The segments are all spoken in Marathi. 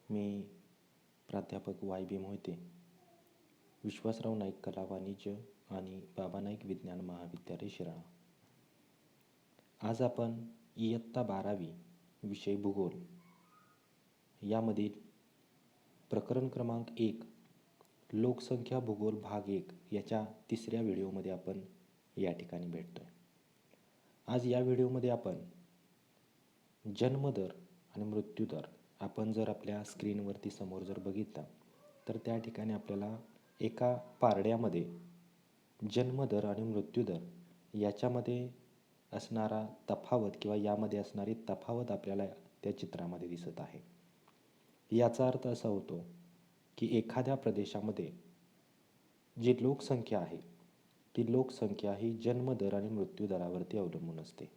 मी प्राध्यापक वाय बी मोहिते, विश्वासराव नाईक कला वाणिज्य आणि बाबा नाईक विज्ञान महाविद्यालय शिराळा. आज आपण इयत्ता 12वी विषय भूगोल यामधील प्रकरण क्रमांक 1 लोकसंख्या भूगोल भाग 1 याच्या तिसऱ्या व्हिडिओमध्ये आपण या ठिकाणी भेटतोय. आज या व्हिडिओमध्ये आपण जन्मदर आणि मृत्यूदर आपण जर आपल्या स्क्रीनवरती समोर जर बघितला तर त्या ठिकाणी आपल्याला एका पारड्यामध्ये जन्मदर आणि मृत्यूदर याच्यामध्ये असणारा तफावत किंवा यामध्ये असणारी तफावत आपल्याला त्या चित्रामध्ये दिसत आहे. याचा अर्थ असा होतो की एखाद्या प्रदेशामध्ये जी लोकसंख्या आहे ती लोकसंख्या ही जन्मदर आणि मृत्यूदरावरती अवलंबून असते.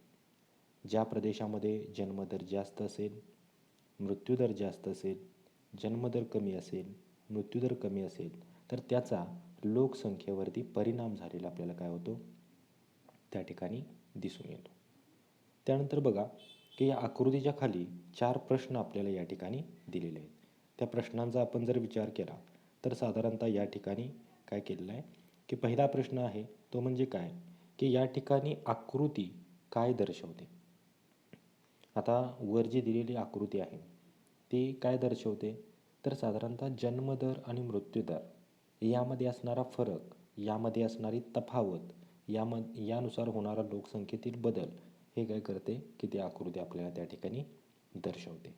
ज्या प्रदेशामध्ये जन्मदर जास्त असेल, मृत्यूदर जास्त असेल, जन्मदर कमी असेल, मृत्यूदर कमी असेल तर त्याचा लोकसंख्येवरती परिणाम झालेला आपल्याला काय होतो त्या ठिकाणी दिसून येतो. त्यानंतर बघा की या आकृतीच्या खाली 4 प्रश्न आपल्याला या ठिकाणी दिलेले आहेत. त्या प्रश्नांचा आपण जर विचार केला तर साधारणतः या ठिकाणी काय केलेलं आहे की पहिला प्रश्न आहे तो म्हणजे काय की या ठिकाणी आकृती काय दर्शवते. आता वर जी दिलेली आकृती आहे ती काय दर्शवते तर साधारणतः जन्मदर आणि मृत्यूदर यामध्ये असणारा फरक, यामध्ये असणारी तफावत, यानुसार होणारा लोकसंख्येतील बदल हे काय करते की ती आकृती आपल्याला त्या ठिकाणी दर्शवते.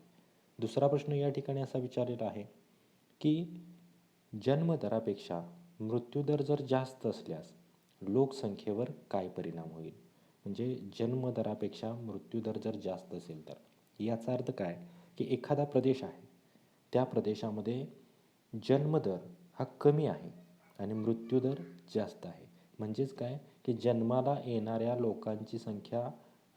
दुसरा प्रश्न या ठिकाणी असा विचारलेला आहे की जन्मदरापेक्षा मृत्यूदर जर जास्त असल्यास लोकसंख्येवर काय परिणाम होईल. म्हणजे जन्मदरापेक्षा मृत्यूदर जर जास्त असेल तर याचा अर्थ काय की एखादा प्रदेश आहे त्या प्रदेशामध्ये जन्मदर हा कमी आहे आणि मृत्यूदर जास्त आहे. म्हणजेच काय की जन्माला येणाऱ्या लोकांची संख्या,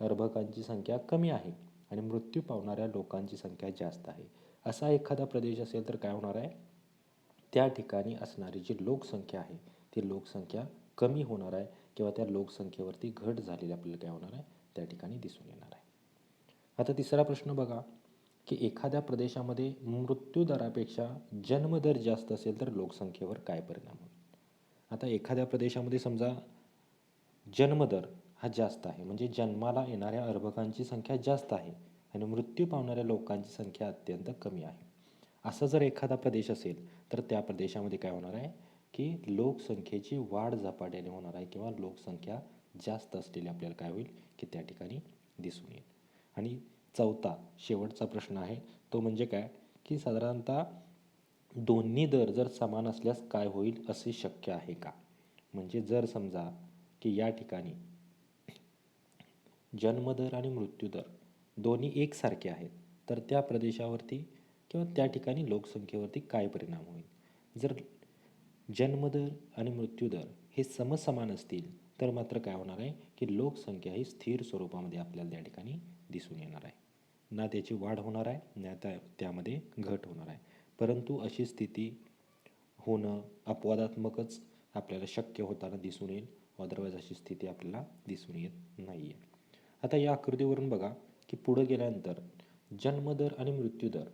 अर्भकांची संख्या कमी आहे आणि मृत्यू पावणाऱ्या लोकांची संख्या जास्त आहे. असा एखादा प्रदेश असेल तर काय होणार आहे, त्या ठिकाणी असणारी जी लोकसंख्या आहे ती लोकसंख्या कमी होणार आहे किंवा त्या लोकसंख्येवरती घट झालेली आपल्याला काय होणार आहे त्या ठिकाणी दिसून येणार आहे. आता तिसरा प्रश्न बघा की एखाद्या प्रदेशामध्ये मृत्यूदरापेक्षा जन्मदर जास्त असेल तर लोकसंख्येवर काय परिणाम होईल. आता एखाद्या प्रदेशामध्ये समजा जन्मदर हा जास्त आहे म्हणजे जन्माला येणाऱ्या अर्भकांची संख्या जास्त आहे आणि मृत्यू पावणाऱ्या लोकांची संख्या अत्यंत कमी आहे. असं जर एखादा प्रदेश असेल तर त्या प्रदेशामध्ये काय होणार आहे की लोकसंख्येची वाढ झपाट्याने होणार आहे किंवा लोकसंख्या जास्त असलेली आपल्याला काय होईल की त्या ठिकाणी दिसून येईल. आणि चौथा शेवटचा प्रश्न आहे तो म्हणजे काय की साधारणतः दोन्ही दर जर समान असल्यास काय होईल असे शक्य आहे का. म्हणजे जर समजा की या ठिकाणी जन्मदर आणि मृत्यूदर दोन्ही एकसारखे आहेत तर त्या प्रदेशावरती किंवा त्या ठिकाणी लोकसंख्येवरती काय परिणाम होईल. जर जन्मदर आणि मृत्यूदर हे समसमान असतील तर मात्र काय होणार आहे की लोकसंख्या ही स्थिर स्वरूपामध्ये आपल्याला त्या ठिकाणी दिसून येणार आहे. ना त्याची वाढ होणार आहे ना त्यामध्ये घट होणार आहे. परंतु अशी स्थिती होणं अपवादात्मकच आपल्याला शक्य होताना दिसून येईल. अदरवाईज अशी स्थिती आपल्याला दिसून येत नाही आहे. आता या आकृतीवरून बघा की पुढे गेल्यानंतर जन्मदर आणि मृत्यूदर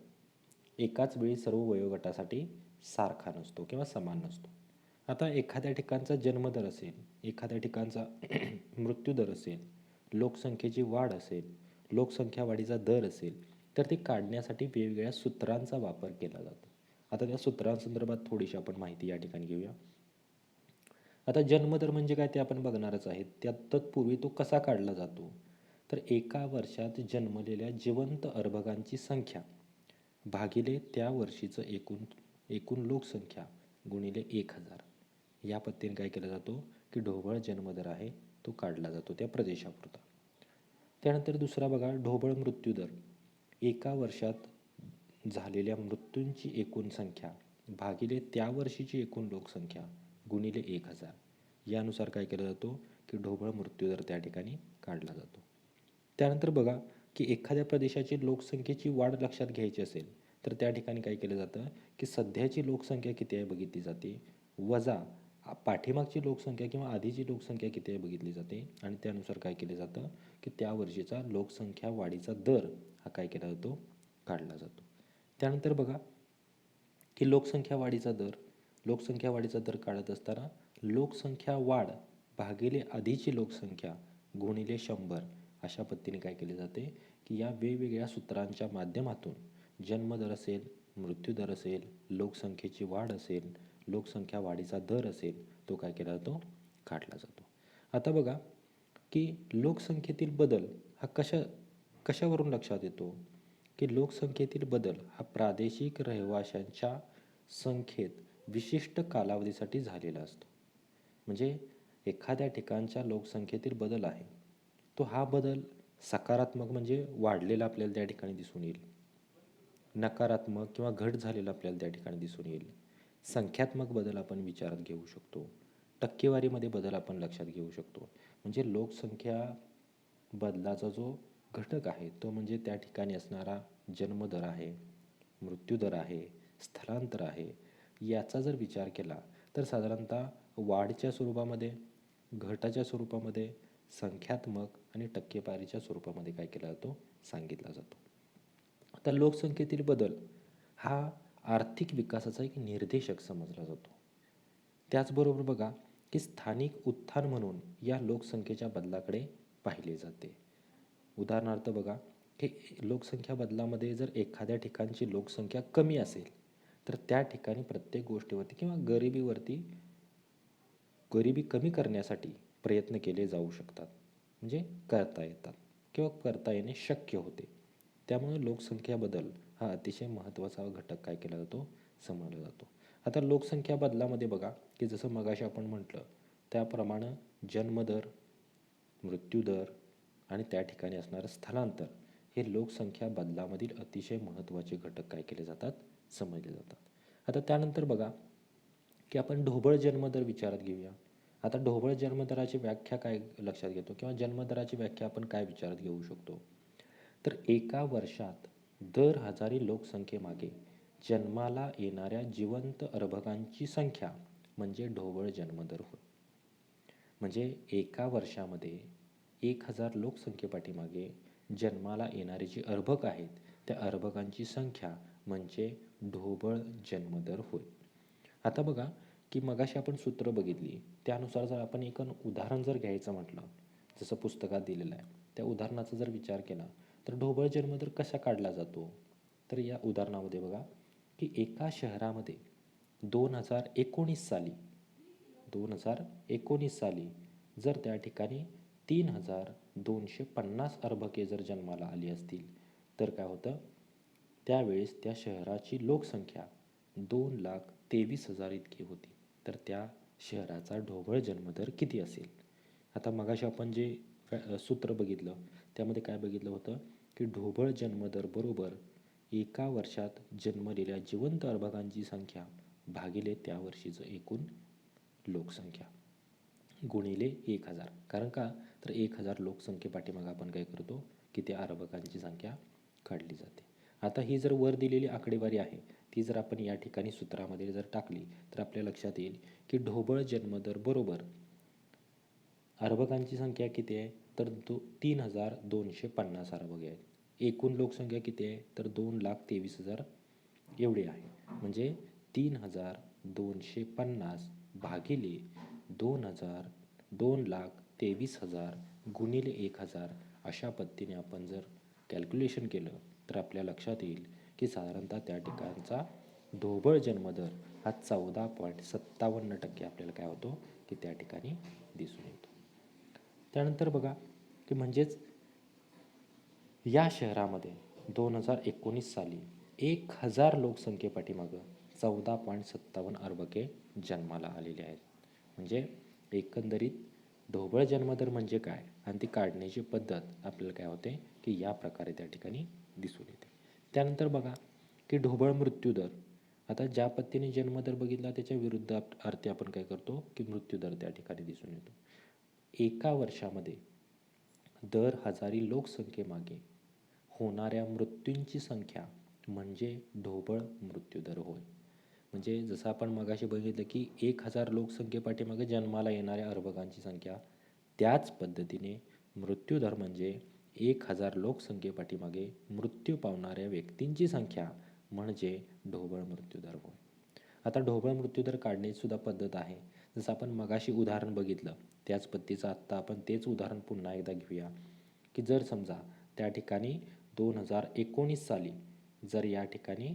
एकाच वेळी सर्व वयोगटासाठी सारखा नसतो किंवा समान नसतो. आता एखाद्या ठिकाणचा जन्मदर असेल, एखाद्या ठिकाणचा मृत्यूदर असेल, लोकसंख्येची वाढ असेल, लोकसंख्या वाढीचा दर असेल तर ते काढण्यासाठी वेगवेगळ्या सूत्रांचा वापर केला जातो. आता त्या सूत्रांसंदर्भात थोडीशी आपण माहिती या ठिकाणी घेऊया. आता जन्मदर म्हणजे काय ते आपण बघणारच आहेत. त्यात तत्पूर्वी तो कसा काढला जातो तर एका वर्षात जन्मलेल्या जिवंत अर्भकांची संख्या भागिले त्या वर्षीचं एकूण लोकसंख्या गुणिले 1000 या पद्धतीने काय केला जातो की ढोबळ जन्मदर आहे तो काढला जातो त्या प्रदेशापुरता. त्यानंतर दुसरा बघा ढोबळ मृत्यूदर एका वर्षात झालेल्या मृत्यूंची एकूण संख्या भागिले त्या वर्षीची एकूण लोकसंख्या गुणिले 1000 यानुसार काय केला जातो की ढोबळ मृत्यूदर त्या ठिकाणी काढला जातो. त्यानंतर बघा की एखाद्या प्रदेशाची लोकसंख्येची वाढ लक्षात घ्यायची असेल तर त्या ठिकाणी काय केलं जातं की सध्याची लोकसंख्या किती आहे बघितली जाते वजा पाठीमागची लोकसंख्या किंवा आधीची लोकसंख्या किती आहे बघितली जाते आणि त्यानुसार काय केलं जातं की त्या वर्षीचा लोकसंख्या वाढीचा दर हा काय केला जातो काढला जातो. त्यानंतर बघा की लोकसंख्या वाढीचा दर काढत असताना लोकसंख्या वाढ भागिले आधीची लोकसंख्या गुणिले 100 अशा पद्धतीने काय केले जाते की या वेगवेगळ्या सूत्रांच्या माध्यमातून जन्मदर असेल, मृत्यूदर असेल, लोकसंख्येची वाढ असेल, लोकसंख्या वाढीचा दर असेल, तो काय केला जातो, काढला जातो. आता बघा की लोकसंख्येतील बदल हा कशावरून लक्षात येतो की लोकसंख्येतील बदल हा प्रादेशिक रहिवाशांच्या संख्येत विशिष्ट कालावधीसाठी झालेला असतो. म्हणजे एखाद्या ठिकाणच्या लोकसंख्येतील बदल आहे तो हा बदल सकारात्मक म्हणजे वाढलेला आपल्याला त्या ठिकाणी दिसून येईल, नकारात्मक किंवा घट झालेला आपल्याला त्या ठिकाणी दिसून येईल. संख्यात्मक बदल आपण विचारात घेऊ शकतो, टक्केवारीमध्ये बदल आपण लक्षात घेऊ शकतो. म्हणजे लोकसंख्या बदलाचा जो घटक आहे तो म्हणजे त्या ठिकाणी असणारा जन्मदर आहे, मृत्यूदर आहे, स्थलांतर आहे. याचा जर विचार केला तर साधारणतः वाढच्या स्वरूपामध्ये, घटाच्या स्वरूपामध्ये, संख्यात्मक आणि टक्केवारीच्या स्वरूपामध्ये काय केला जातो, सांगितला जातो. आता लोकसंख्येतील बदल हा आर्थिक विकासाचा एक निर्देशक समजला जातो. त्याचबरोबर बघा की स्थानिक उत्थान म्हणून या लोकसंख्येच्या बदलाकडे पाहिले जाते. उदाहरणार्थ बघा की लोकसंख्या बदलामध्ये जर एखाद्या ठिकाणची लोकसंख्या कमी असेल तर त्या ठिकाणी प्रत्येक गोष्टीवरती किंवा गरिबी कमी करण्यासाठी प्रयत्न केले जाऊ शकतात, म्हणजे करता येतात किंवा करता येणे शक्य होते. त्यामुळे लोकसंख्या बदल हा अतिशय महत्त्वाचा घटक काय केला जातो, समजला जातो. आता लोकसंख्या बदलामध्ये बघा की जसं मगाशी आपण म्हटलं त्याप्रमाणे जन्मदर, मृत्यूदर आणि त्या ठिकाणी असणारं स्थलांतर हे लोकसंख्या बदलामधील अतिशय महत्त्वाचे घटक काय केले जातात, समजले जातात. आता त्यानंतर बघा की आपण ढोबळ जन्मदर विचारात घेऊया. आता ढोबळ जन्मदराची व्याख्या काय लक्षात घेतो किंवा जन्मदराची व्याख्या आपण काय विचारात घेऊ शकतो, तर एका वर्षात दर हजारी लोकसंख्येमागे जन्माला येणाऱ्या जिवंत अर्भकांची संख्या म्हणजे ढोबळ जन्मदर होय. म्हणजे एका वर्षामध्ये 1000 लोकसंख्येपाठीमागे जन्माला येणारे जे अर्भक आहेत त्या अर्भकांची संख्या म्हणजे ढोबळ जन्मदर होय. आता बघा की मगाशी आपण सूत्र बघितली त्यानुसार जर आपण एक उदाहरण जर घ्यायचं म्हटलं, जसं पुस्तकात दिलेलं आहे त्या उदाहरणाचा जर विचार केला तर ढोबळ जन्मदर कसा काढला जातो, तर या उदाहरणामध्ये बघा की एका शहरामध्ये 2019 साली जर त्या ठिकाणी 3250 अर्भके जर जन्माला आली असतील तर काय होतं, त्यावेळेस त्या शहराची लोकसंख्या 2,23,000 इतकी होती. तर त्या शहराचा ढोबळ जन्मदर किती असेल. आता मगाशी आपण जे सूत्र बघितलं त्यामध्ये काय बघितलं होतं की ढोबळ जन्मदर बरोबर एका वर्षात जन्मलेल्या जिवंत अर्भकांची संख्या भागिले त्या वर्षीचं एकूण लोकसंख्या गुणिले 1000. कारण का, तर 1000 लोकसंख्येपाठीमागे आपण काय करतो की त्या अर्भकांची संख्या काढली जाते. आता ही जर वर दिलेली आकडेवारी आहे ती जर आपण या ठिकाणी सूत्रामध्ये जर टाकली तर आपल्या लक्षात येईल की ढोबळ जन्मदर बरोबर अर्भकांची संख्या किती आहे, तर 3250 अर्भके आहेत. एकूण लोकसंख्या किती आहे, तर 2,23,000 एवढी आहे. म्हणजे 3250 भागिले 2,23,000 गुणिले 1000 अशा पद्धतीने आपण जर कॅल्क्युलेशन केलं तर आपल्या लक्षात येईल की साधारणतः त्या ठिकाणचा ढोबळ जन्मदर हा 14.57% आपल्याला काय होतो की त्या ठिकाणी दिसून येतो. त्यानंतर बघा की म्हणजेच या शहरामध्ये 2019 साली 1000 लोकसंख्येपाठीमागं 14.57 अर्भके जन्माला आलेले आहेत. म्हणजे एकंदरीत ढोबळ जन्मदर म्हणजे काय आणि ती काढण्याची पद्धत आपल्याला काय होते की या प्रकारे त्या ठिकाणी दिसून येते. त्यानंतर बघा की ढोबळ मृत्यूदर. आता ज्या पद्धतीने जन्मदर बघितला त्याच्या विरुद्ध अर्थी आपण काय करतो की मृत्यूदर त्या ठिकाणी दिसून येतो. एका वर्षामध्ये दर हजारी लोकसंख्येमागे होणाऱ्या मृत्यूंची संख्या म्हणजे ढोबळ मृत्यूदर होय. म्हणजे जसं आपण मगाशी बघितलं की 1000 लोकसंख्येपाठीमागे जन्माला येणाऱ्या अर्भकांची संख्या, त्याच पद्धतीने मृत्यूदर म्हणजे 1000 लोकसंख्येपाठीमागे मृत्यू पावणाऱ्या व्यक्तींची संख्या म्हणजे ढोबळ मृत्यूदर होय. आता ढोबळ मृत्यूदर काढण्याची सुद्धा पद्धत आहे. जसं आपण मगाशी उदाहरण बघितलं त्याच पद्धतीचं आत्ता आपण तेच उदाहरण पुन्हा एकदा घेऊया, की जर समजा त्या ठिकाणी 2019 साली जर या ठिकाणी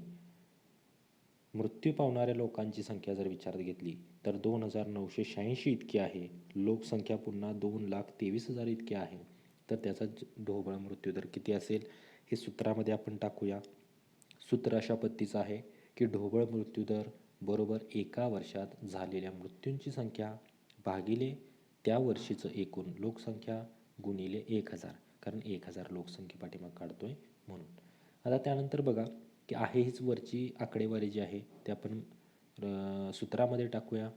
मृत्यू पावणाऱ्या लोकांची संख्या जर विचारात घेतली तर 2,986 इतकी आहे. लोकसंख्या पुन्हा 2,23,000 इतकी आहे. तर त्याचा ढोबळ मृत्यूदर किती असेल हे सूत्रामध्ये आपण टाकूया. सूत्र अशा पद्धतीचं आहे की ढोबळ मृत्यूदर बरोबर एका वर्षात झालेल्या मृत्यूंची संख्या भागिले त्या वर्षीचं एकूण लोकसंख्या गुणिले 1,000, कारण 1,000 लोकसंख्ये पाठीमाग काढतोय म्हणून. आता त्यानंतर बघा की आहे हीच वरची आकडेवारी जी आहे ते आपण सूत्रामध्ये टाकूया.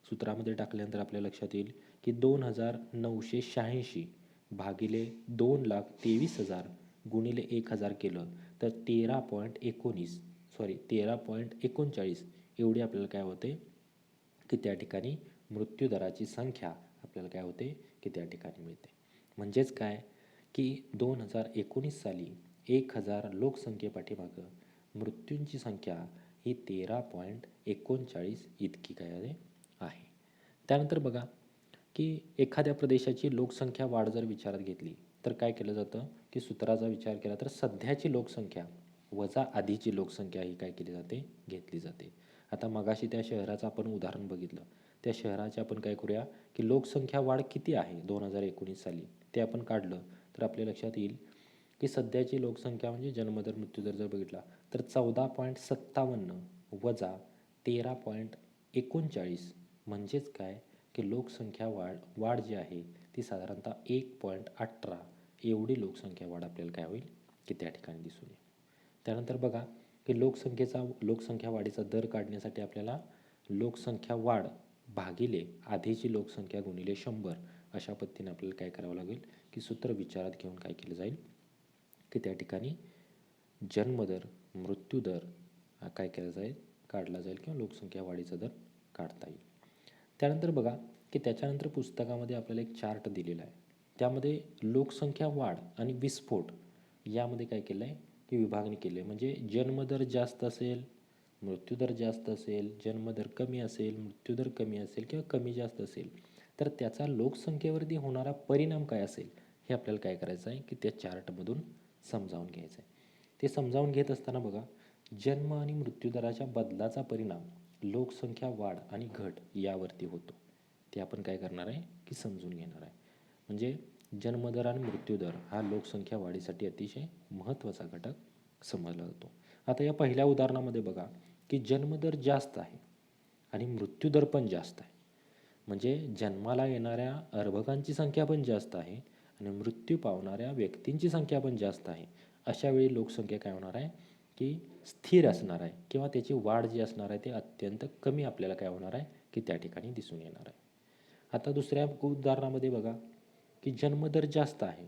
सूत्रामध्ये टाकल्यानंतर आपल्या लक्षात येईल की 2,986 भागिले 2,23,000 गुणिले 1,000 केलं तर 13.39 एवढी आपल्याला काय होते की त्या ठिकाणी मृत्यूदराची संख्या आपल्याला काय होते की त्या ठिकाणी मिळते. म्हणजेच काय की 2019 साली 1,000 लोकसंख्येपाठीमागं मृत्यूंची संख्या ही 13.39 इतकी काय आहे. त्यानंतर बघा की एखाद्या प्रदेशाची लोकसंख्या वाढ जर विचारात घेतली तर काय केलं जातं की सूत्राचा विचार केला तर सध्याची लोकसंख्या वजा आधीची लोकसंख्या ही काय केली जाते घेतली जाते. आता मगाशी त्या शहराचं आपण उदाहरण बघितलं, त्या शहराचे आपण काय करूया की लोकसंख्या वाढ किती आहे 2019 साली ते आपण काढलं तर आपल्या लक्षात येईल की सध्याची लोकसंख्या म्हणजे जन्मदर मृत्यूदर जर बघितला तर 14.57 वजा 13.39 म्हणजेच काय की लोकसंख्या वाढ जी आहे ती साधारणतः 1.18 एवढी लोकसंख्या वाढ आपल्याला काय होईल की त्या ठिकाणी दिसून येईल. त्यानंतर बघा की लोकसंख्या वाढीचा दर काढण्यासाठी आपल्याला लोकसंख्या वाढ भागिले आधीची लोकसंख्या गुणिले 100 अशा पद्धतीने आपल्याला काय करावं लागेल की सूत्र विचारात घेऊन काय केलं जाईल की त्या ठिकाणी जन्मदर मृत्यूदर हा काय केला जाईल काढला जाईल किंवा लोकसंख्या वाढीचा दर काढता येईल. त्यानंतर बघा की त्याच्यानंतर पुस्तकामध्ये आपल्याला एक चार्ट दिलेला आहे. त्यामध्ये लोकसंख्या वाढ आणि विस्फोट यामध्ये काय केलं आहे की विभागणी केली आहे. म्हणजे जन्मदर जास्त असेल, मृत्यूदर जास्त असेल, जन्मदर कमी असेल, मृत्यूदर कमी असेल किंवा कमी जास्त असेल तर त्याचा लोकसंख्येवरती होणारा परिणाम काय असेल हे आपल्याला काय करायचं आहे की त्या चार्टमधून समजावून घ्यायचं आहे. ते समजावून घेत असताना बघा जन्म आणि मृत्यूदराच्या बदलाचा परिणाम लोकसंख्या वाढ आणि घट यावरती होतो. ते आपण काय करणार आहे की समजून घेणार आहे. म्हणजे जन्मदर आणि मृत्यूदर हा लोकसंख्या वाढीसाठी अतिशय महत्त्वाचा घटक समजला जातो. आता या पहिल्या उदाहरणामध्ये बघा की जन्मदर जास्त आहे आणि मृत्यूदर पण जास्त आहे. म्हणजे जन्माला येणाऱ्या अर्भकांची संख्या पण जास्त आहे आणि मृत्यू पावणाऱ्या व्यक्तींची संख्या पण जास्त आहे. अशा वेळी लोकसंख्या काय होणार आहे की स्थिर असणार आहे किंवा त्याची वाढ जी असणार आहे ते अत्यंत कमी आपल्याला काय होणार आहे की त्या ठिकाणी दिसून येणार आहे. आता दुसऱ्या उदाहरणामध्ये बघा की जन्मदर जास्त आहे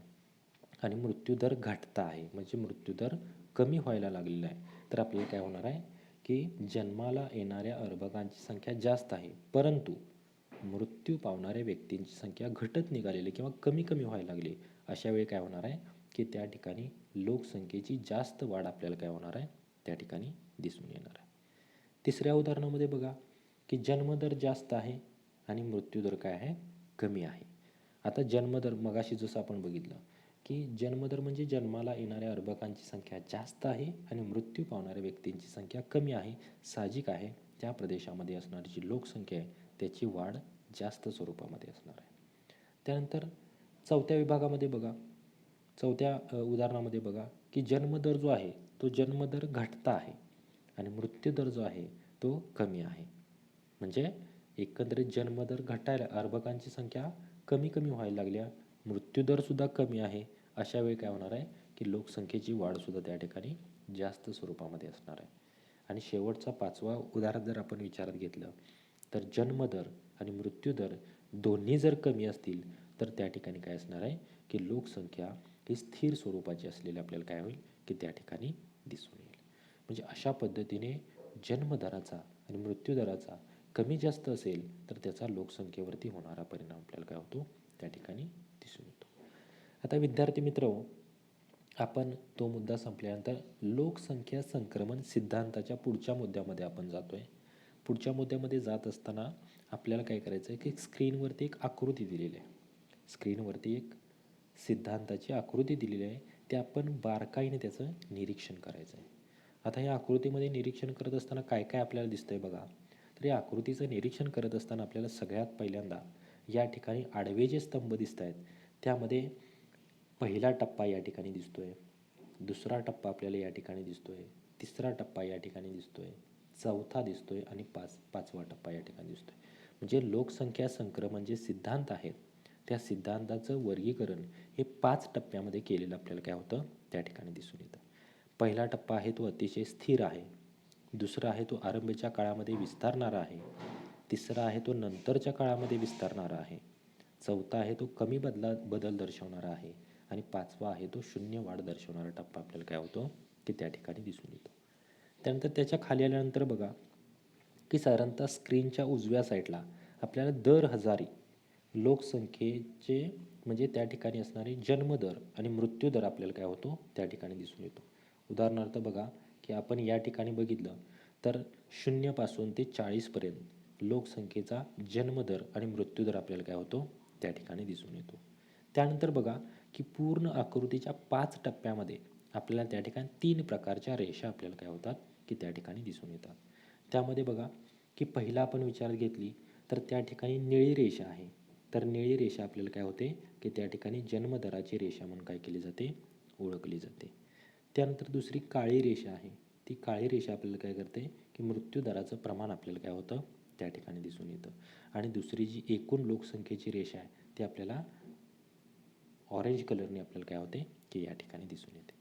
आणि मृत्यूदर घटता आहे, म्हणजे मृत्यूदर कमी व्हायला लागलेला आहे. तर आपल्याला काय होणार आहे की जन्माला येणाऱ्या अर्भकांची संख्या जास्त आहे परंतु मृत्यू पावणाऱ्या व्यक्तींची संख्या घटत निघालेली किंवा कमी कमी व्हायला लागली. अशा वेळी काय होणार आहे की त्या ठिकाणी लोकसंख्येची जास्त वाढ आपल्याला काय होणार आहे त्या ठिकाणी दिसून येणार आहे. तिसऱ्या उदाहरणामध्ये बघा की जन्मदर जास्त आहे आणि मृत्यूदर काय आहे कमी आहे. आता जन्मदर मगाशी जसं आपण बघितलं की जन्मदर म्हणजे जन्माला येणाऱ्या अर्भकांची संख्या जास्त आहे आणि मृत्यू पावणाऱ्या व्यक्तींची संख्या कमी आहे. साहजिक आहे त्या प्रदेशामध्ये असणारी जी लोकसंख्या आहे त्याची वाढ जास्त स्वरूपामध्ये असणार आहे. त्यानंतर चौथ्या विभागामध्ये बघा चौथ्या उदाहरणामध्ये बघा की जन्मदर जो आहे तो जन्मदर घटता आहे आणि मृत्यूदर जो आहे तो कमी आहे. म्हणजे एकंदरीत जन्मदर घटायला अर्भकांची संख्या कमी कमी व्हायला लागल्या, मृत्यूदरसुद्धा कमी आहे. अशा वेळी काय होणार आहे की लोकसंख्येची वाढसुद्धा त्या ठिकाणी जास्त स्वरूपामध्ये असणार आहे. आणि शेवटचा पाचवा उदाहरण जर आपण विचारात घेतलं तर जन्मदर आणि मृत्यूदर दोन्ही जर कमी असतील तर त्या ठिकाणी काय असणार आहे की लोकसंख्या ही स्थिर स्वरूपाची असलेली आपल्याला काय होईल की त्या ठिकाणी दिसून येईल. म्हणजे अशा पद्धतीने जन्मदराचा आणि मृत्यूदराचा कमी जास्त असेल तर त्याचा लोकसंख्येवरती होणारा परिणाम आपल्याला काय होतो त्या ठिकाणी दिसून येतो. आता विद्यार्थी मित्र, आपण तो मुद्दा संपल्यानंतर लोकसंख्या संक्रमण सिद्धांताच्या पुढच्या मुद्द्यामध्ये आपण जातोय. पुढच्या मुद्द्यामध्ये जात असताना आपल्याला काय करायचं आहे की स्क्रीनवरती एक आकृती दिलेली आहे. स्क्रीनवरती एक सिद्धांताची आकृती दिलेली आहे. ते आपण बारकाईने त्याचं निरीक्षण करायचं आहे. आता या आकृतीमध्ये निरीक्षण करत असताना काय काय आपल्याला दिसतंय बघा. तर या आकृतीचं निरीक्षण करत असताना आपल्याला सगळ्यात पहिल्यांदा या ठिकाणी आडवे जे स्तंभ दिसत आहेत त्यामध्ये पहिला टप्पा या ठिकाणी दिसतोय, दुसरा टप्पा आपल्याला या ठिकाणी दिसतोय, तिसरा टप्पा या ठिकाणी दिसतोय, चौथा दिसतोय आणि पाचवा टप्पा या ठिकाणी दिसतोय. म्हणजे लोकसंख्या संक्रमण जे सिद्धांत आहेत त्या सिद्धांताचं वर्गीकरण हे 5 टप्प्यामध्ये केलेलं आपल्याला काय होतं त्या ठिकाणी दिसून येतं. पहिला टप्पा आहे तो अतिशय स्थिर आहे, दुसरा आहे तो आरंभीच्या काळामध्ये विस्तारणारा आहे, तिसरा आहे तो नंतरच्या काळामध्ये विस्तारणारा आहे, चौथा आहे तो कमी बदल दर्शवणारा आहे आणि पाचवा आहे तो शून्य वाढ दर्शवणारा टप्पा आपल्याला काय होतो की त्या ठिकाणी दिसून येतो. त्यानंतर त्याच्या खाली आल्यानंतर बघा की साधारणतः स्क्रीनच्या उजव्या साईडला आपल्याला दर हजारी लोकसंख्येचे म्हणजे त्या ठिकाणी असणारे जन्मदर आणि मृत्यूदर आपल्याला काय होतो त्या ठिकाणी दिसून येतो. उदाहरणार्थ बघा की आपण या ठिकाणी बघितलं तर 0 पासून ते 40 पर्यंत लोकसंख्येचा जन्मदर आणि मृत्यूदर आपल्याला काय होतो त्या ठिकाणी दिसून येतो. त्यानंतर बघा की पूर्ण आकृतीच्या 5 टप्प्यामध्ये आपल्याला त्या ठिकाणी 3 प्रकारच्या रेषा आपल्याला काय होतात की त्या ठिकाणी दिसून येतात. त्यामध्ये बघा की पहिला आपण विचारात घेतली तर त्या ठिकाणी निळी रेषा आहे. तर निळी रेषा आपल्याला काय होते की त्या ठिकाणी जन्मदराची रेषा म्हणून काय केली जाते ओळखली जाते. त्यानंतर दुसरी काळी रेषा आहे. ती काळी रेषा आपल्याला काय करते की मृत्यूदराचं प्रमाण आपल्याला काय होतं त्या ठिकाणी दिसून येतं. आणि दुसरी जी एकूण लोकसंख्येची रेषा आहे ती आपल्याला ऑरेंज कलरने आपल्याला काय होते की या ठिकाणी दिसून येते.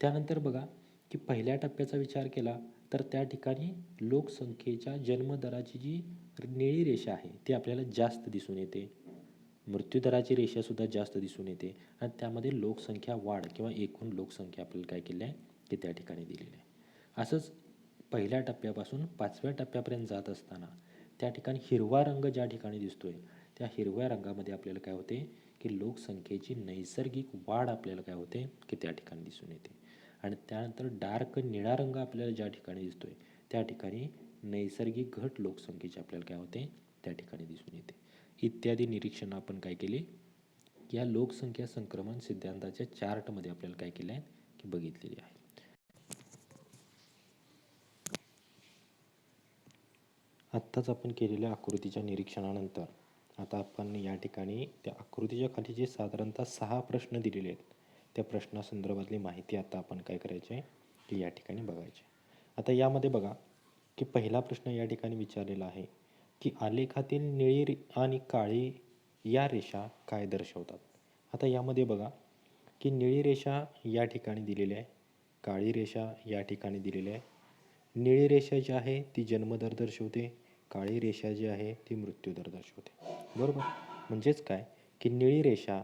त्यानंतर बघा की पहिल्या टप्प्याचा विचार केला तर त्या ठिकाणी लोकसंख्येच्या जन्मदराची जी निळी रेषा आहे ती आपल्याला जास्त दिसून येते, मृत्यूदराची रेषासुद्धा जास्त दिसून येते आणि त्यामध्ये लोकसंख्या वाढ किंवा एकूण लोकसंख्या आपल्याला काय केली आहे की त्या ठिकाणी दिलेली आहे. असंच पहिल्या टप्प्यापासून 5व्या टप्प्यापर्यंत जात असताना त्या ठिकाणी हिरवा रंग ज्या ठिकाणी दिसतोय त्या हिरव्या रंगामध्ये आपल्याला काय होते की लोकसंख्येची नैसर्गिक वाढ आपल्याला काय होते की त्या ठिकाणी दिसून येते. आणि त्यानंतर डार्क निळा रंग आपल्याला ज्या ठिकाणी दिसतोय त्या ठिकाणी नैसर्गिक घट लोकसंख्येची आपल्याला काय होते त्या ठिकाणी दिसून येते. इत्यादी निरीक्षण आपण काय केले या लोकसंख्या संक्रमण सिद्धांताच्या चार्टमध्ये आपल्याला काय केलं आहे की बघितलेली आहे. आत्ताच आपण केलेल्या आकृतीच्या निरीक्षणानंतर आता आपण या ठिकाणी त्या आकृतीच्या खाली जे साधारणतः 6 प्रश्न दिलेले आहेत त्या प्रश्नासंदर्भातली माहिती आता आपण काय करायची आहे की या ठिकाणी बघायची. आता यामध्ये बघा की पहिला प्रश्न या ठिकाणी विचारलेला आहे की आलेखातील निळी आणि काळी या रेषा काय दर्शवतात. आता यामध्ये बघा की निळी रेषा या ठिकाणी दिलेली आहे, काळी रेषा या ठिकाणी दिलेली आहे. निळी रेषा जी आहे ती जन्मदर दर्शवते, काळी रेषा जी आहे ती मृत्यूदर दर्शवते. बरोबर, म्हणजेच काय की निळी रेषा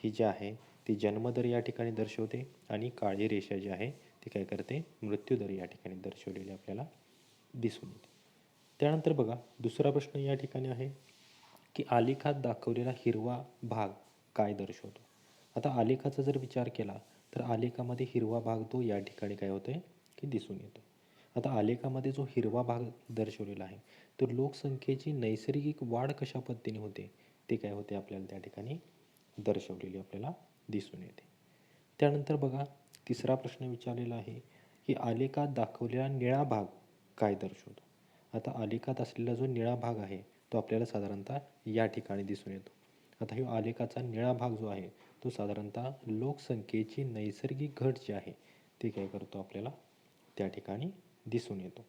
ही जी आहे ती जन्मदर या ठिकाणी दर्शवते आणि काळी रेषा जी आहे ती काय करते मृत्यूदर या ठिकाणी दर्शवलेली आपल्याला दिसून येते. त्यानंतर बघा दुसरा प्रश्न या ठिकाणी आहे की आलेखात दाखवलेला हिरवा भाग काय दर्शवतो. आता आलेखाचा जर विचार केला तर आलेखामध्ये हिरवा भाग तो या ठिकाणी काय होतोय की दिसून येतो. आता आलेखामध्ये जो हिरवा भाग दर्शवलेला आहे तर लोकसंख्येची नैसर्गिक वाढ कशा पद्धतीने होते ते काय होते आपल्याला त्या ठिकाणी दर्शवलेली आपल्याला दिसून येते. त्यानंतर बघा तिसरा प्रश्न विचारलेला आहे की आलेखात दाखवलेला निळा भाग काय दर्शवतो. आता आलेखात असलेला जो निळा भाग आहे तो आपल्याला साधारणतः या ठिकाणी दिसून येतो. आता हा आलेखाचा निळा भाग जो आहे तो साधारणतः लोकसंख्येची नैसर्गिक घट जी आहे ती काय करतो आपल्याला त्या ठिकाणी दिसून येतो.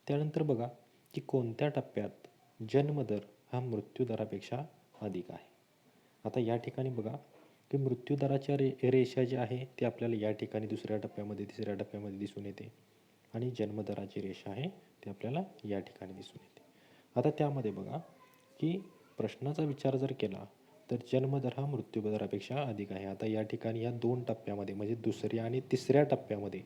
त्यानंतर बघा की कोणत्या टप्प्यात जन्मदर हा मृत्यूदरापेक्षा अधिक आहे. आता या ठिकाणी बघा की मृत्यूदराच्या रेषा जी आहे ती आपल्याला या ठिकाणी दुसऱ्या टप्प्यामध्ये तिसऱ्या टप्प्यामध्ये दिसून येते आणि जन्मदराची रेषा आहे ती आपल्याला या ठिकाणी दिसून येते. आता त्यामध्ये बघा की प्रश्नाचा विचार जर केला तर जन्मदर हा मृत्यूदरापेक्षा अधिक आहे. आता या ठिकाणी या 2 टप्प्यामध्ये म्हणजे दुसऱ्या आणि तिसऱ्या टप्प्यामध्ये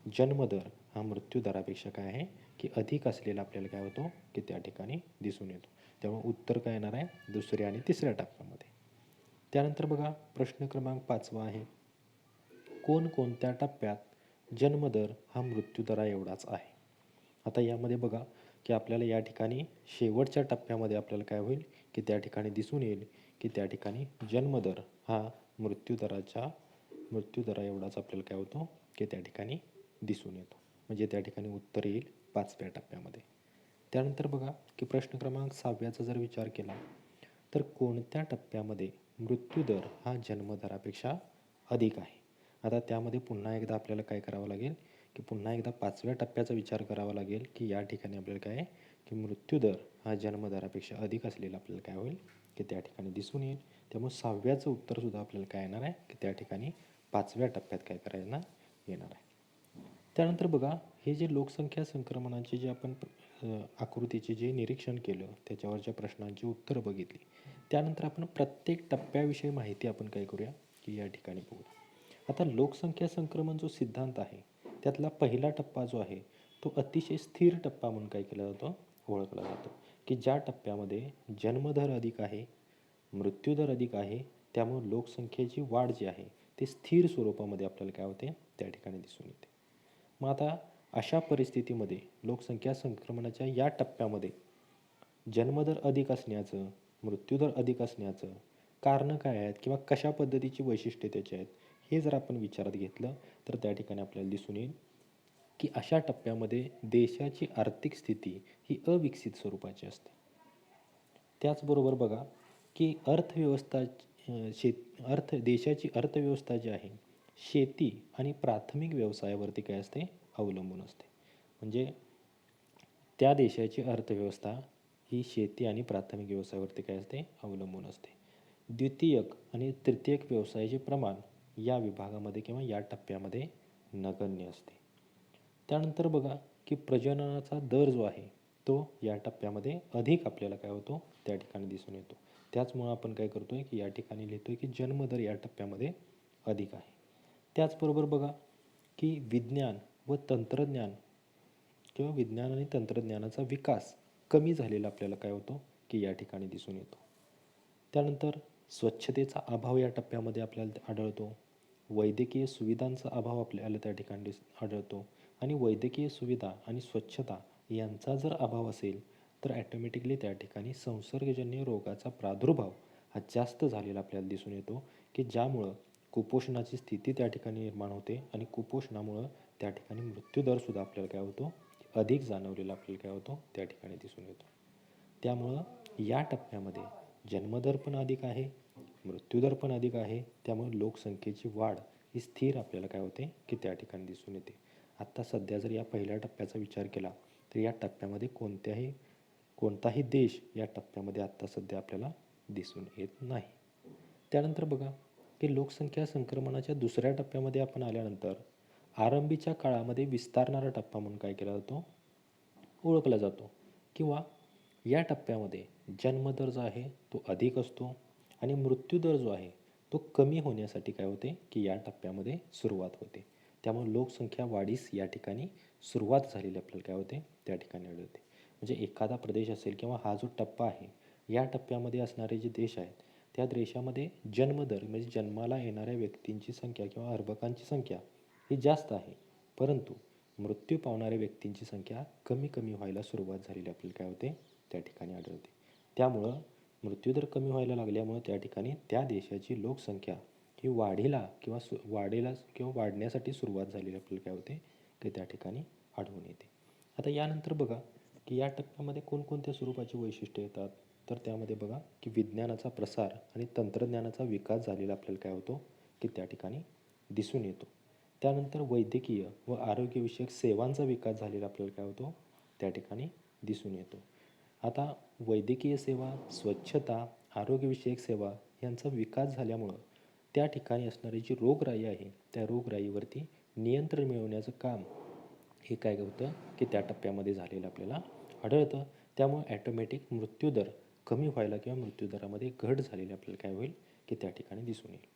जन्मदर हा मृत्यूदरापेक्षा काय आहे की अधिक असलेला आपल्याला काय होतो की त्या ठिकाणी दिसून येतो. त्यामुळे उत्तर काय येणार आहे दुसऱ्या आणि तिसऱ्या टप्प्यामध्ये. त्यानंतर बघा प्रश्न क्रमांक 5 आहे कोणत्या टप्प्यात जन्मदर हा मृत्यूदरा एवढाच आहे. आता यामध्ये बघा की आपल्याला या ठिकाणी शेवटच्या टप्प्यामध्ये आपल्याला काय होईल की त्या ठिकाणी दिसून येईल की त्या ठिकाणी जन्मदर हा मृत्यूदरा एवढाच आपल्याला काय होतो की त्या ठिकाणी दिसून येतो. म्हणजे त्या ठिकाणी उत्तर येईल 5व्या टप्प्यामध्ये. त्यानंतर बघा की प्रश्न क्रमांक 6व्याचा जर विचार केला तर कोणत्या टप्प्यामध्ये मृत्यूदर हा जन्मदरापेक्षा अधिक आहे. आता त्यामध्ये पुन्हा एकदा आपल्याला काय करावं लागेल की पुन्हा एकदा 5व्या टप्प्याचा विचार करावा लागेल की या ठिकाणी आपल्याला काय आहे की मृत्यूदर हा जन्मदरापेक्षा अधिक असलेला आपल्याला काय होईल की त्या ठिकाणी दिसून येईल. त्यामुळे 6व्याचं उत्तरसुद्धा आपल्याला काय येणार आहे की त्या ठिकाणी 5व्या टप्प्यात काय करायला येणार आहे. त्यानंतर बघा हे जे लोकसंख्या संक्रमणाचे जे आपण आकृतीचे जे निरीक्षण केलं त्याच्यावरच्या प्रश्नांची उत्तरं बघितली. त्यानंतर आपण प्रत्येक टप्प्याविषयी माहिती आपण काय करूया की या ठिकाणी बघूया. आता लोकसंख्या संक्रमण जो सिद्धांत आहे त्यातला पहिला टप्पा जो आहे तो अतिशय स्थिर टप्पा म्हणून काय केला जातो ओळखला जातो की ज्या टप्प्यामध्ये जन्मदर अधिक आहे, मृत्यूदर अधिक आहे, त्यामुळे लोकसंख्येची वाढ जी आहे ती स्थिर स्वरूपामध्ये आपल्याला काय होते त्या ठिकाणी दिसून येते. मग आता अशा परिस्थितीमध्ये लोकसंख्या संक्रमणाच्या या टप्प्यामध्ये जन्मदर अधिक असण्याचं, मृत्यूदर अधिक असण्याचं कारणं काय आहेत किंवा कशा पद्धतीची वैशिष्ट्ये त्याची आहेत हे जर आपण विचारात घेतलं तर त्या ठिकाणी आपल्याला दिसून येईल की अशा टप्प्यामध्ये देशाची आर्थिक स्थिती ही अविकसित स्वरूपाची असते. त्याचबरोबर बघा की देशाची अर्थव्यवस्था जी आहे शेती आणि प्राथमिक व्यवसायावरती काय असते अवलंबून असते. म्हणजे त्या देशाची अर्थव्यवस्था ही शेती आणि प्राथमिक व्यवसायावरती काय असते अवलंबून असते. द्वितीयक आणि तृतीयक व्यवसायाचे प्रमाण या विभागामध्ये किंवा या टप्प्यामध्ये नगण्य असते. त्यानंतर बघा की प्रजननाचा दर जो आहे तो या टप्प्यामध्ये अधिक आपल्याला काय होतो त्या ठिकाणी दिसून येतो. त्याचमुळं आपण काय करतोय की या ठिकाणी लिहितोय की जन्मदर या टप्प्यामध्ये अधिक आहे. त्याचबरोबर बघा की विज्ञान व तंत्रज्ञान किंवा विज्ञान आणि तंत्रज्ञानाचा विकास कमी झालेला आपल्याला काय होतो की या ठिकाणी दिसून येतो. त्यानंतर स्वच्छतेचा अभाव या टप्प्यामध्ये आपल्याला आढळतो. वैद्यकीय सुविधांचा अभाव आपल्याला त्या ठिकाणी आढळतो आणि वैद्यकीय सुविधा आणि स्वच्छता यांचा जर अभाव असेल तर ॲटोमॅटिकली त्या ठिकाणी संसर्गजन्य रोगाचा प्रादुर्भाव हा जास्त झालेला आपल्याला दिसून येतो की ज्यामुळं कुपोषणाची स्थिती त्या ठिकाणी निर्माण होते आणि कुपोषणामुळं त्या ठिकाणी मृत्यूदरसुद्धा आपल्याला काय होतो अधिक जाणवलेला आपल्याला काय होतो त्या ठिकाणी दिसून येतो. त्यामुळं या टप्प्यामध्ये जन्मदर पण अधिक आहे, मृत्यूदर पण अधिक आहे, त्यामुळे लोकसंख्येची वाढ ही स्थिर आपल्याला काय होते की त्या ठिकाणी दिसून येते. आत्ता सध्या जर या पहिल्या टप्प्याचा विचार केला तर या टप्प्यामध्ये कोणताही देश या टप्प्यामध्ये आत्ता सध्या आपल्याला दिसून येत नाही. त्यानंतर बघा की लोकसंख्या संक्रमणाच्या दुसऱ्या टप्प्यामध्ये आपण आल्यानंतर आरंभीच्या काळामध्ये विस्तारणारा टप्पा म्हणून काय केला जातो ओळखला जातो किंवा या टप्प्यामध्ये जन्मदर जो आहे तो अधिक असतो आणि मृत्यूदर जो आहे तो कमी होण्यासाठी काय होते की या टप्प्यामध्ये सुरुवात होते. त्यामुळे लोकसंख्या वाढीस या ठिकाणी सुरुवात झालेली आपल्याला काय होते त्या ठिकाणी आढळते. म्हणजे एखादा प्रदेश असेल किंवा हा जो टप्पा आहे या टप्प्यामध्ये असणारे जे देश आहेत त्या देशामध्ये जन्मदर म्हणजे जन्माला येणाऱ्या व्यक्तींची संख्या किंवा अर्भकांची संख्या ही जास्त आहे, परंतु मृत्यू पावणाऱ्या व्यक्तींची संख्या कमी कमी व्हायला सुरुवात झालेली आपल्याला काय होते त्या ठिकाणी आढळते. त्यामुळं मृत्यूदर कमी व्हायला लागल्यामुळं त्या ठिकाणी त्या देशाची लोकसंख्या ही वाढेला किंवा वाढण्यासाठी सुरुवात झालेली आपल्याला काय होते की त्या ठिकाणी आढळून येते. आता यानंतर बघा की या टप्प्यामध्ये कोणकोणत्या स्वरूपाची वैशिष्ट्ये येतात तर त्यामध्ये बघा की विज्ञानाचा प्रसार आणि तंत्रज्ञानाचा विकास झालेला आपल्याला काय होतो की त्या ठिकाणी दिसून येतो. त्यानंतर वैद्यकीय व आरोग्यविषयक सेवांचा विकास झालेला आपल्याला काय होतो त्या ठिकाणी दिसून येतो. आता वैद्यकीय सेवा, स्वच्छता, आरोग्यविषयक सेवा यांचा विकास झाल्यामुळं त्या ठिकाणी असणारी जी रोगराई आहे त्या रोगराईवरती नियंत्रण मिळवण्याचं काम हे काय होतं की त्या टप्प्यामध्ये झालेलं आपल्याला आढळतं. त्यामुळे ॲटोमॅटिक मृत्यूदर कमी व्हायला किंवा मृत्यूदरामध्ये घट झालेली आपल्याला काय होईल की त्या ठिकाणी दिसून येईल.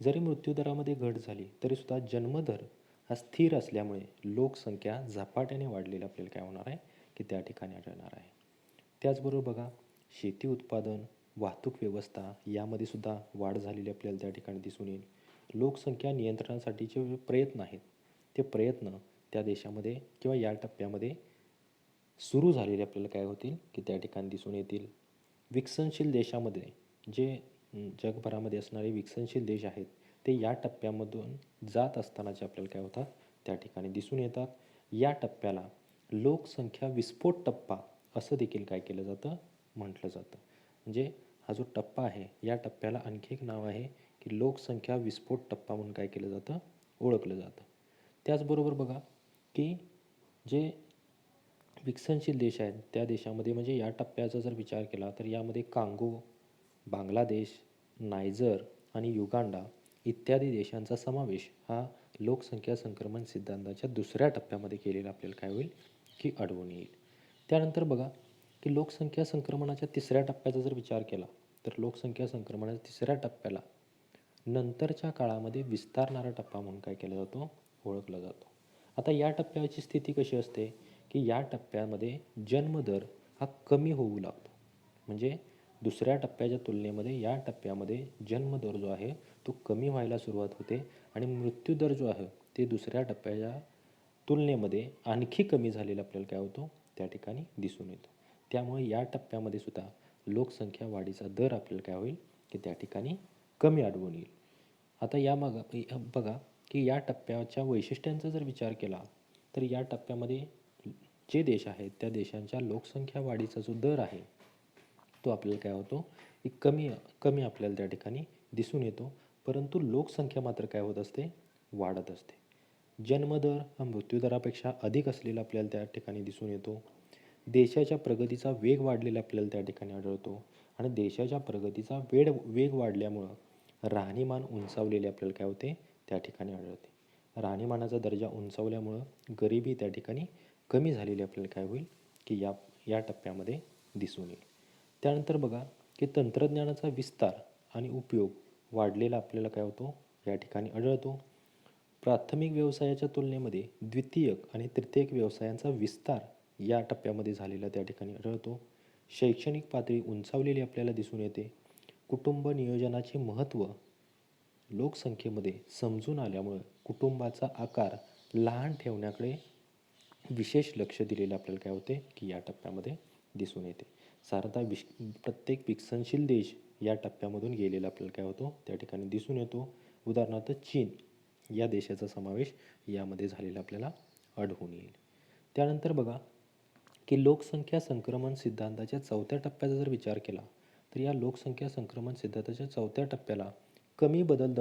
जरी मृत्यूदरामध्ये घट झाली तरीसुद्धा जन्मदर हा स्थिर असल्यामुळे लोकसंख्या झपाट्याने वाढलेली आपल्याला काय होणार आहे की त्या ठिकाणी आढळणार आहे. त्याचबरोबर बघा शेती उत्पादन, वाहतूक व्यवस्था यामध्ये सुद्धा वाढ झालेली आपल्याला त्या ठिकाणी दिसून येईल. लोकसंख्या नियंत्रणासाठीचे जे प्रयत्न आहेत ते प्रयत्न त्या देशामध्ये किंवा या टप्प्यामध्ये सुरू झालेले आपल्याला काय होतील की त्या ठिकाणी दिसून येतील. विकसनशील देशामध्ये जे जगभरामध्ये असणारे विकसनशील देश आहेत ते या टप्प्यामधून जात असतानाचे आपल्याला काय होतात त्या ठिकाणी दिसून येतात. या टप्प्याला लोकसंख्या विस्फोट टप्पा असं देखील काय केलं जातं म्हटलं जातं. म्हणजे हा जो टप्पा आहे या टप्प्याला आणखी एक नाव आहे की लोकसंख्या विस्फोट टप्पा म्हणून काय केलं जातं ओळखलं जातं. त्याचबरोबर बघा की जे विकसनशील देश आहेत त्या देशामध्ये म्हणजे या टप्प्याचा जर विचार केला तर यामध्ये कांगो, बांगलादेश, नायजर आणि युगांडा इत्यादी देशांचा समावेश हा लोकसंख्या संक्रमण सिद्धांताच्या दुसऱ्या टप्प्यामध्ये केलेला आपल्याला काय होईल की आढळून येईल. त्यानंतर बघा की लोकसंख्या संक्रमणाच्या तिसऱ्या टप्प्याचा जर विचार केला तर लोकसंख्या संक्रमणाच्या तिसऱ्या टप्प्याला नंतरच्या काळामध्ये विस्तारणारा टप्पा म्हणून काय केला जातो ओळखला जातो. आता या टप्प्याची स्थिती कशी असते की या टप्प्यामध्ये जन्मदर हा कमी होऊ लागतो. म्हणजे दुसऱ्या टप्प्याच्या तुलनेमध्ये या टप्प्यामध्ये जन्मदर जो आहे तो कमी व्हायला सुरुवात होते आणि मृत्यूदर जो आहे ते दुसऱ्या टप्प्याच्या तुलनेमध्ये आणखी कमी झालेला आपल्याला काय होतो त्या ठिकाणी दिसून येतो. त्यामुळे या टप्प्यामध्ये सुद्धा लोकसंख्या वाढीचा दर आपल्याला काय होईल की त्या ठिकाणी कमी आढळून येईल. आता बघा की या टप्प्याच्या वैशिष्ट्यांचा जर विचार केला तर या टप्प्यामध्ये जे देश आहेत त्या देशांच्या लोकसंख्या वाढीचा जो दर आहे तो आपल्याला काय होतो की कमी कमी आपल्याला त्या ठिकाणी दिसून येतो. परंतु लोकसंख्या मात्र काय होत असते वाढत असते. जन्मदर हा मृत्यूदरापेक्षा अधिक असलेला आपल्याला त्या ठिकाणी दिसून येतो. देशाच्या प्रगतीचा वेग वाढलेला आपल्याला त्या ठिकाणी आढळतो आणि देशाच्या प्रगतीचा वेग वाढल्यामुळं राहणीमान उंचावलेले आपल्याला काय होते त्या ठिकाणी आढळते. राहणीमानाचा दर्जा उंचावल्यामुळं गरिबी त्या ठिकाणी कमी झालेली आपल्याला काय होईल की या टप्प्यामध्ये दिसून येईल. त्यानंतर बघा की तंत्रज्ञानाचा विस्तार आणि उपयोग वाढलेला आपल्याला काय होतो या ठिकाणी आढळतो. प्राथमिक व्यवसायाच्या तुलनेमध्ये द्वितीयक आणि तृतीयक व्यवसायांचा विस्तार या टप्प्यामध्ये झालेला त्या ठिकाणी आढळतो. शैक्षणिक पातळी उंचावलेली आपल्याला दिसून येते. कुटुंब नियोजनाचे महत्त्व लोकसंख्येमध्ये समजून आल्यामुळे कुटुंबाचा आकार लहान ठेवण्याकडे विशेष लक्ष दिलेले आपल्याला काय होते की या टप्प्यामध्ये दिसून येते. साधारणतः प्रत्येक विकसनशील देश या टप्प्यामधून गेलेला आपल्याला काय होतो त्या ठिकाणी दिसून येतो. उदाहरणार्थ चीन या देशाचा समावेश यामध्ये झालेला आपल्याला आढळून येईल. त्यानंतर बघा की लोकसंख्या संक्रमण सिद्धांताच्या चौथ्या टप्प्याचा जर विचार केला तर या लोकसंख्या संक्रमण सिद्धांताच्या चौथ्या टप्प्याला कमी बदल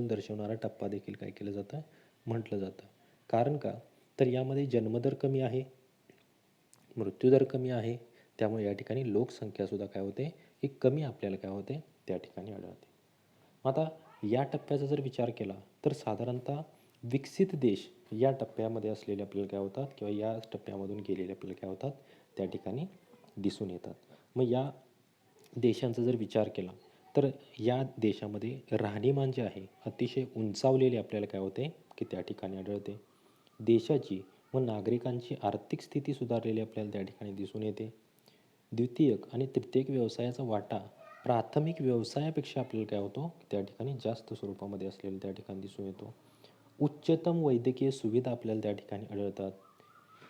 दर्शवणारा टप्पा देखील काय केलं जातं म्हटलं जातं. कारण का तर यामध्ये जन्मदर कमी आहे, मृत्यूदर कमी आहे. त्यामुळे या ठिकाणी लोकसंख्यासुद्धा काय होते ही कमी आपल्याला काय होते त्या ठिकाणी आढळते. आता या टप्प्याचा जर विचार केला तर साधारणतः विकसित देश या टप्प्यामध्ये असलेले आपल्याला काय होतात किंवा या टप्प्यामधून गेलेले आपल्याला काय होतात त्या ठिकाणी दिसून येतात. मग या देशांचा जर विचार केला तर या देशामध्ये राहणीमान जे आहे अतिशय उंचावलेले आपल्याला काय होते की त्या ठिकाणी आढळते. देशाची व नागरिकांची आर्थिक स्थिती सुधारलेली आपल्याला त्या ठिकाणी दिसून येते. द्वितीयक आणि तृतीयक व्यवसायाचा वाटा प्राथमिक व्यवसायापेक्षा आपल्याला काय होतो त्या ठिकाणी जास्त स्वरूपामध्ये असलेला त्या ठिकाणी दिसून येतो. उच्चतम वैद्यकीय सुविधा आपल्याला त्या ठिकाणी आढळतात.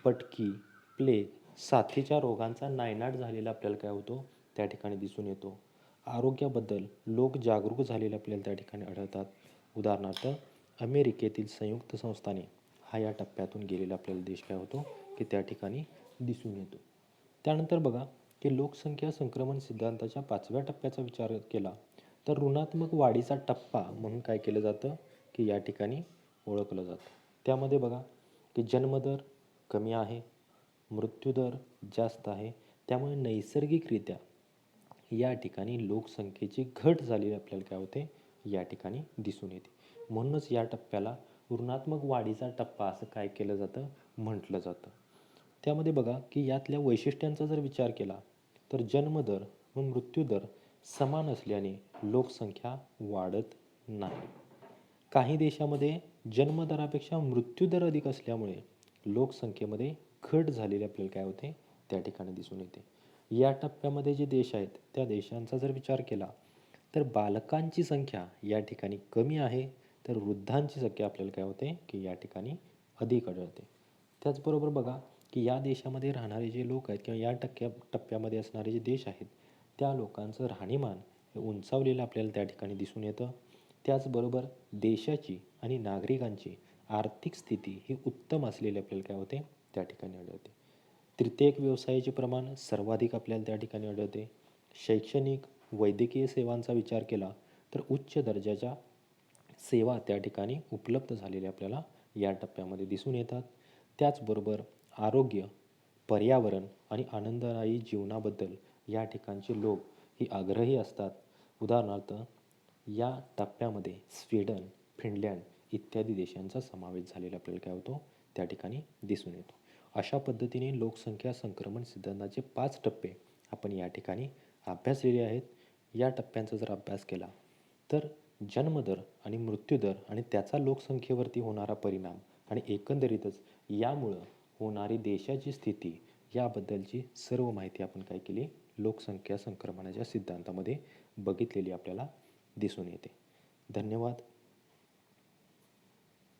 पटकी, प्लेग, साथीच्या रोगांचा नायनाट झालेला आपल्याला काय होतो त्या ठिकाणी दिसून येतो. आरोग्याबद्दल लोक जागरूक झालेले आपल्याला त्या ठिकाणी आढळतात. उदाहरणार्थ अमेरिकेतील संयुक्त संस्थाने हा या टप्प्यातून गेलेला आपल्याला देश काय होतो की त्या ठिकाणी दिसून येतो. त्यानंतर बघा की लोकसंख्या संक्रमण सिद्धांताच्या पाचव्या टप्प्याचा विचार केला तर ऋणात्मक वाढीचा टप्पा म्हणून काय केलं जातं की या ठिकाणी ओळखलं जातं. त्यामध्ये बघा की जन्मदर कमी आहे, मृत्यूदर जास्त आहे. त्यामुळे नैसर्गिकरित्या या ठिकाणी लोकसंख्येची घट झालेली आपल्याला काय होते या ठिकाणी दिसून येते. म्हणूनच या टप्प्याला ऋणात्मक वाढीचा टप्पा असं काय केलं जातं म्हटलं जातं. त्यामध्ये बघा की यातल्या वैशिष्ट्यांचा जर विचार केला तर जन्मदर व मृत्यूदर समान असल्याने लोकसंख्या वाढत नाही. काही देशामध्ये जन्मदरापेक्षा मृत्यूदर अधिक असल्यामुळे लोकसंख्येमध्ये घट झालेली आपल्याला काय होते त्या ठिकाणी दिसून येते. या टप्प्यामध्ये जे देश आहेत त्या देशांचा जर विचार केला तर बालकांची संख्या या ठिकाणी कमी आहे, तर वृद्धांची संख्या आपल्याला काय होते की या ठिकाणी अधिक आढळते. त्याचबरोबर बघा की या देशामध्ये राहणारे जे लोक आहेत किंवा या टप्प्यामध्ये असणारे जे देश आहेत, त्या लोकांचं राहणीमान हे उंचावलेलं आपल्याला त्या ठिकाणी दिसून येतं. त्याचबरोबर देशाची आणि नागरिकांची आर्थिक स्थिती ही उत्तम असलेली आपल्याला काय होते त्या ठिकाणी आढळते. तृतीयक व्यवसायाचे प्रमाण सर्वाधिक आपल्याला त्या ठिकाणी आढळते. शैक्षणिक वैद्यकीय सेवांचा विचार केला तर उच्च दर्जाच्या सेवा त्या ठिकाणी उपलब्ध झालेल्या आपल्याला या टप्प्यामध्ये दिसून येतात. त्याचबरोबर आरोग्य, पर्यावरण आणि आनंददायी जीवनाबद्दल या ठिकाणचे लोक ही आग्रही असतात. उदाहरणार्थ या टप्प्यामध्ये स्वीडन, फिनलँड इत्यादी देशांचा समावेश झालेला आपल्याला काय होतो त्या ठिकाणी दिसून येतो. अशा पद्धतीने लोकसंख्या संक्रमण सिद्धांताचे 5 टप्पे आपण या ठिकाणी अभ्यासलेले आहेत. या टप्प्यांचा जर अभ्यास केला तर जन्मदर आणि मृत्यूदर आणि त्याचा लोकसंख्येवरती होणारा परिणाम आणि एकंदरीतच यामुळं होणारी देशाची स्थिती याबद्दलची सर्व माहिती आपण काय केली लोकसंख्या संक्रमणाच्या सिद्धांतामध्ये बघितलेली आपल्याला दिसून येते. धन्यवाद.